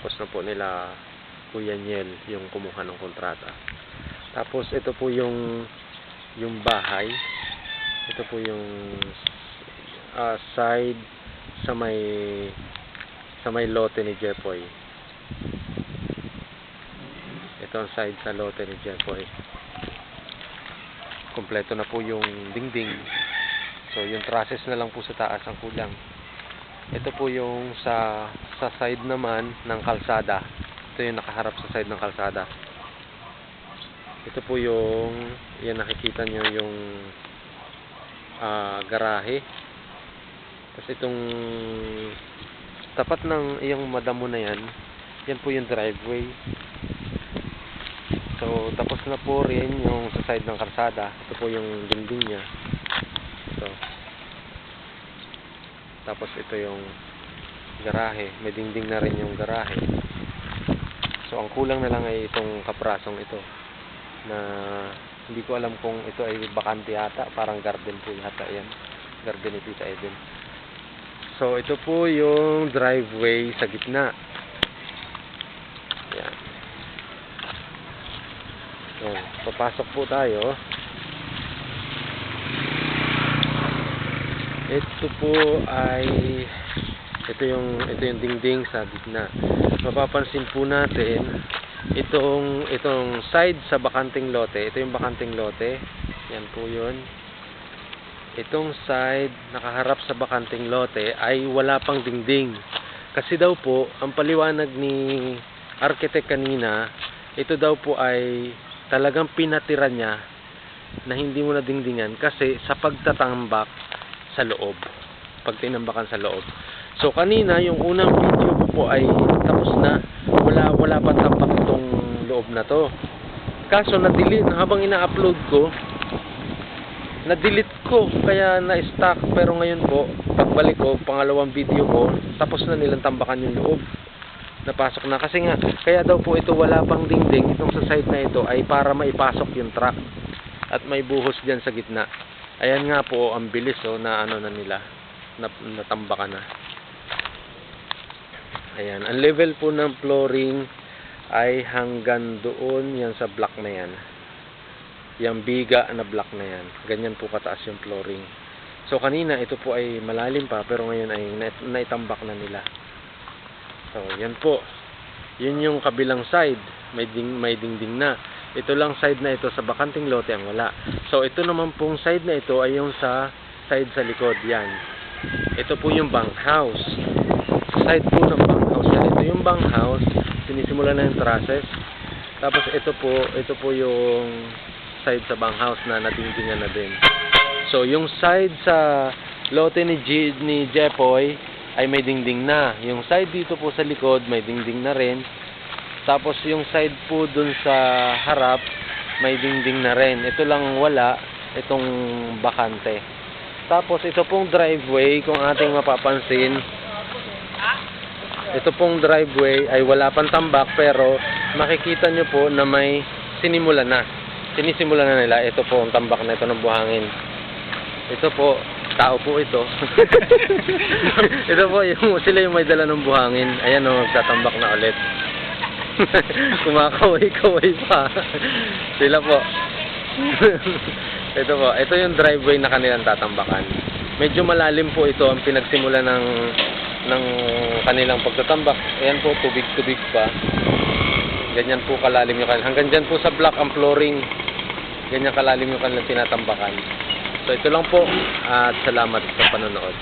tinatapos na po nila Kuya Niel yung kumuha ng kontrata. Tapos ito po yung bahay. Ito po yung side sa may lote ni Jepoy. Ito ang side sa lote ni Jepoy. Kompleto na po yung dingding. So yung trusses na lang po sa taas ang kulang. Ito po yung sa side naman ng kalsada. Ito yung nakaharap sa side ng kalsada. Ito po yung nakikita nyo yung garahe. Tapos itong tapat ng iyong madamo na yan po yung driveway. So tapos na po rin yung sa side ng kalsada. Ito po yung dingding niya. Ito. Tapos ito yung garahe. May dingding na rin yung garahe. So ang kulang na lang ay itong kaprasong ito na hindi ko alam kung ito ay bakante yata, parang garden po yata yan, garden ni Tita Eden. So ito po yung driveway sa gitna. Yan. Yan. Papasok po tayo. Ito po ay ito yung dingding sa gitna. Mapapansin po natin itong side sa bakanting lote. Ito yung bakanting lote. Yan po yun. Itong side nakaharap sa bakanting lote ay wala pang dingding. Kasi daw po, ang paliwanag ni architect kanina, ito daw po ay talagang pinatira niya na hindi mo na dingdingan kasi sa pagtatambak sa loob. Pag tinambakan sa loob. So kanina yung unang video ko po ay tapos na, wala pa tambak itong loob na to. Kaso na-delete habang ina-upload ko, na-delete ko kaya na-stuck. Pero ngayon po, pagbalik ko, pangalawang video ko, tapos na nilang tambakan yung loob. Napasok na kasi nga, kaya daw po ito wala pang dingding. Itong sa side na ito ay para maipasok yung truck at may buhos diyan sa gitna. Ayan nga po ang bilis na na nila, natambakan na. Ayan, ang level po ng flooring ay hanggang doon yan sa block na yan. Yung biga na block na yan. Ganyan po kataas yung flooring. So kanina ito po ay malalim pa pero ngayon ay naitambak na nila. So yan po. Yun yung kabilang side. May dingding na. Ito lang side na ito sa bakanting lote ang wala. So ito naman pong side na ito ay yung sa side sa likod. Yan. Ito po yung bunkhouse. Side po ng bunkhouse yan. Ito yung bunkhouse. Sinisimula na yung trusses. Tapos ito po yung side sa bunkhouse na nadingdingan na din. So yung side sa lote ni Jepoy ay may dingding na. Yung side dito po sa likod may dingding na rin. Tapos yung side po dun sa harap may dingding na rin. Ito lang wala, itong bakante. Tapos ito pong driveway, kung ating mapapansin, ito pong driveway ay wala pang tambak pero makikita nyo po na may sinisimulan na nila. Ito po ang tambak na ito ng buhangin. Ito po, tao po ito. Ito po, sila yung may dala ng buhangin. Ayan magtatambak na ulit. Kumakaway-kaway pa. Sila po. Ito po, ito yung driveway na kanilang tatambakan. Medyo malalim po ito ang pinagsimula ng kanilang pagtatambak. Ayan po, tubig-tubig pa. Ganyan po kalalim yung kanilang. Hanggang dyan po sa block ang flooring. Ganyan kalalim yung kanilang tinatambakan. So ito lang po at salamat sa panonood.